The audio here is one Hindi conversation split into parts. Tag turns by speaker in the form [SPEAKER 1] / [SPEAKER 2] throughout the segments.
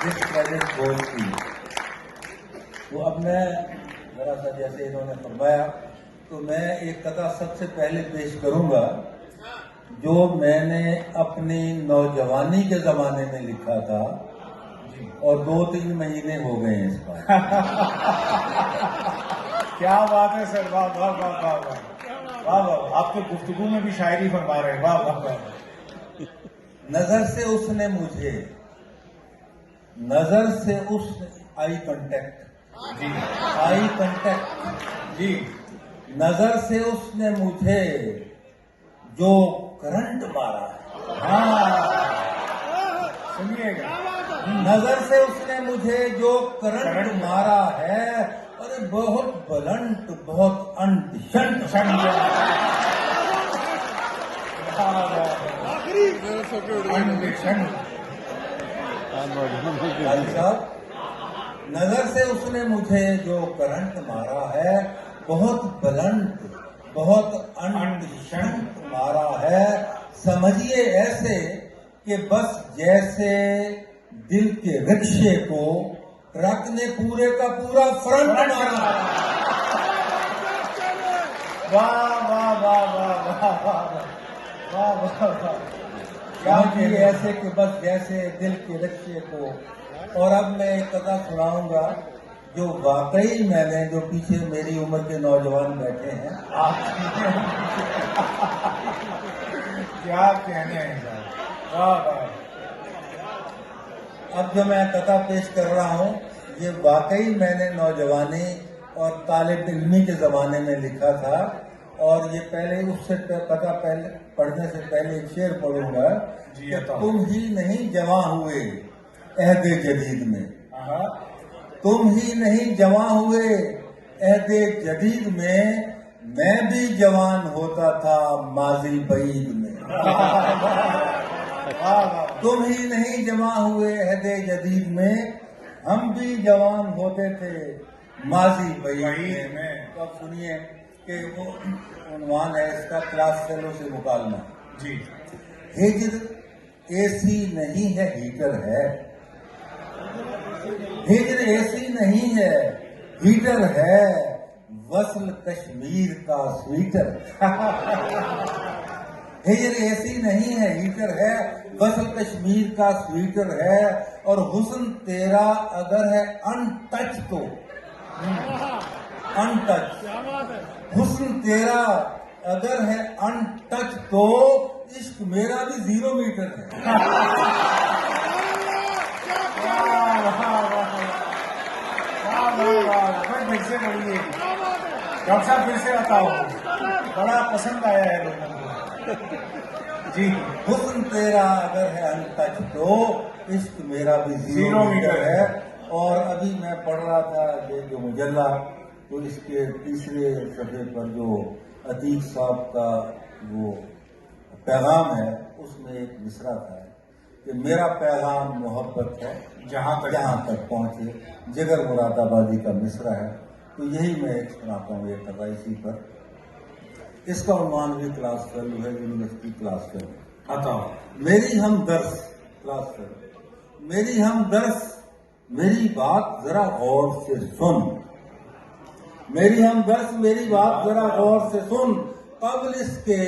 [SPEAKER 1] डिस्क्रेडिट बोल की। तो अब मैं जरा सा जैसे इन्होंने फरमाया तो मैं एक कथा सबसे पहले पेश करूंगा जो मैंने अपनी नौजवानी के जमाने में लिखा था और 2-3 महीने हो गए हैं इस पर।
[SPEAKER 2] क्या बात है सर, वाह वाह वाह वाह वाह वाह वाह, आप तो गुफ्तगू में भी शायरी फरमा रहे हैं, वाह वाह वाह।
[SPEAKER 1] नजर से उसने मुझे, नजर से उस आई कांटेक्ट
[SPEAKER 2] जी
[SPEAKER 1] आई कांटेक्ट
[SPEAKER 2] जी,
[SPEAKER 1] नजर से उसने मुझे जो करंट मारा है,
[SPEAKER 2] हाँ सुनिएगा,
[SPEAKER 1] नजर से उसने मुझे जो करंट मारा है, अरे बहुत बुलंद, बहुत अंट साहब, नजर से उसने मुझे जो करंट मारा है, बहुत बुलंद, बहुत अंट मारा है। समझिए ऐसे कि बस जैसे दिल के रिक्शे को ट्रक ने पूरे का पूरा फ्रंट मारा।
[SPEAKER 2] वाह वाह वाह वाह वाह वाह वाह वाह वाह,
[SPEAKER 1] क्या कि ऐसे कि बस जैसे दिल के रिक्शे को। और अब मैं एक कथा सुनाऊंगा जो वाकई मैंने, जो पीछे मेरी उम्र के नौजवान बैठे हैं,
[SPEAKER 2] क्या कहने हैं सर, वाह वाह।
[SPEAKER 1] अब जो मैं कथा पेश कर रहा हूँ ये वाकई मैंने नौजवानी और तालिब इल्मी के ज़माने में लिखा था। और ये पहले उससे कथा पहले पढ़ने से पहले एक शेर पढ़ूंगा कि तुम ही नहीं जवां हुए अहदे जदीद में, तुम ही नहीं जवां हुए अहदे जदीद में, मैं भी जवान होता था माजी बईद में। तुम ही नहीं जवां हुए अहदे जदीद में, हम भी जवान होते थे माजी बईद में। तो अब सुनिए कि वो उन्वान है इसका, क्लास फेलो से मुकालमा
[SPEAKER 2] जी।
[SPEAKER 1] हिज्र एसी नहीं है, हीटर है। हिज्र एसी नहीं है, हीटर है, वस्ल कश्मीर का स्वीटर। हिज्र एसी नहीं है, हीटर है, वस्ल कश्मीर का स्वीटर है। और हुस्न तेरा अगर है अनटच तो अनटच, हुस्न तेरा अगर है अनटच तो इश्क मेरा भी 0 मीटर है।
[SPEAKER 2] फिर से बोलिए डॉक्टर साहब, फिर से बताओ, बड़ा पसंद आया है लोगों को जी।
[SPEAKER 1] हुस्न तेरा अगर है अनटच तो इश्क मेरा भी 0 मीटर है। और अभी मैं पढ़ रहा था कि जो मुजल्ला, तो इसके तीसरे सफ़े पर जो अतीक साहब का वो पैगाम है उसमें एक मिसरा था कि मेरा पैगाम मोहब्बत है जहाँ तक पहुँचे, जिगर मुरादाबादी का मिसरा है। तो यही मैं एक सुनाता हूँ, एक कथा इसी पर। इसका उन्वान भी क्लास 12 है, यूनिवर्सिटी क्लास 12।
[SPEAKER 2] बताओ।
[SPEAKER 1] मेरी हमदर्स, क्लास 12, मेरी हमदर्स मेरी बात जरा गौर से सुन, मेरी हमदर्स मेरी बात जरा गौर से सुन, कबल इसके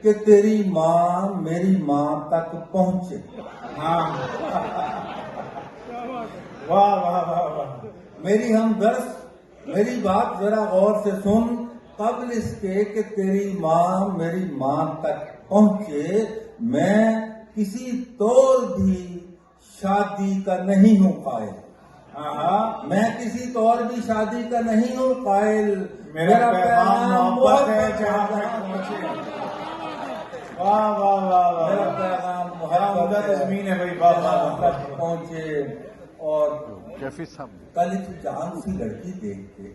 [SPEAKER 1] कि तेरी माँ मेरी माँ तक पहुँचे।
[SPEAKER 2] हाँ वाह वाह वाह वाह।
[SPEAKER 1] मेरी हमदर्स मेरी बात जरा गौर से सुन, कबल इसके कि तेरी माँ मेरी माँ तक पहुँचे। मैं किसी तौर भी शादी का नहीं हूँ कायल, मैं किसी तौर भी शादी का नहीं हूँ कायल।
[SPEAKER 2] मेरा पैगाम मोहब्बत है जहाँ तक पहुँचे। वाह वाह वाह वाह,
[SPEAKER 1] मेरा पैगाम मोहब्बत
[SPEAKER 2] जमीन है भाई, वाह वाह वाह।
[SPEAKER 1] तक पहुँचे। और कल एक जान सी लड़की देख के,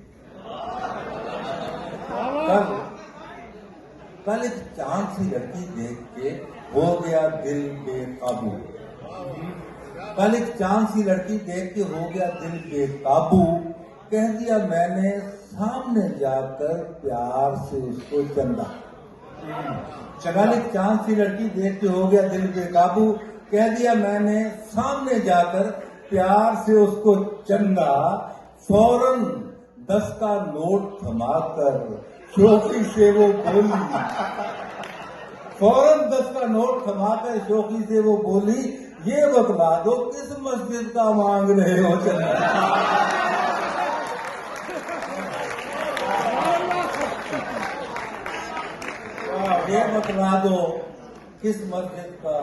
[SPEAKER 1] कल एक चांद सी लड़की देख के हो गया दिल बेकाबू, कल एक चांद सी लड़की देख के हो गया दिल बेकाबू। कह दिया मैंने सामने जाकर प्यार से उसको चंदा। कल एक चांद सी लड़की देख के हो गया दिल बेकाबू, कह दिया मैंने सामने जाकर प्यार से उसको चंदा फौरन 10 का नोट थमाकर शौकी से वो बोली, फौरन 10 का नोट थमाकर शौकी से वो बोली, ये बतला दो किस मस्जिद का मांग रहे हो चंदा। ये बतला दो किस मस्जिद का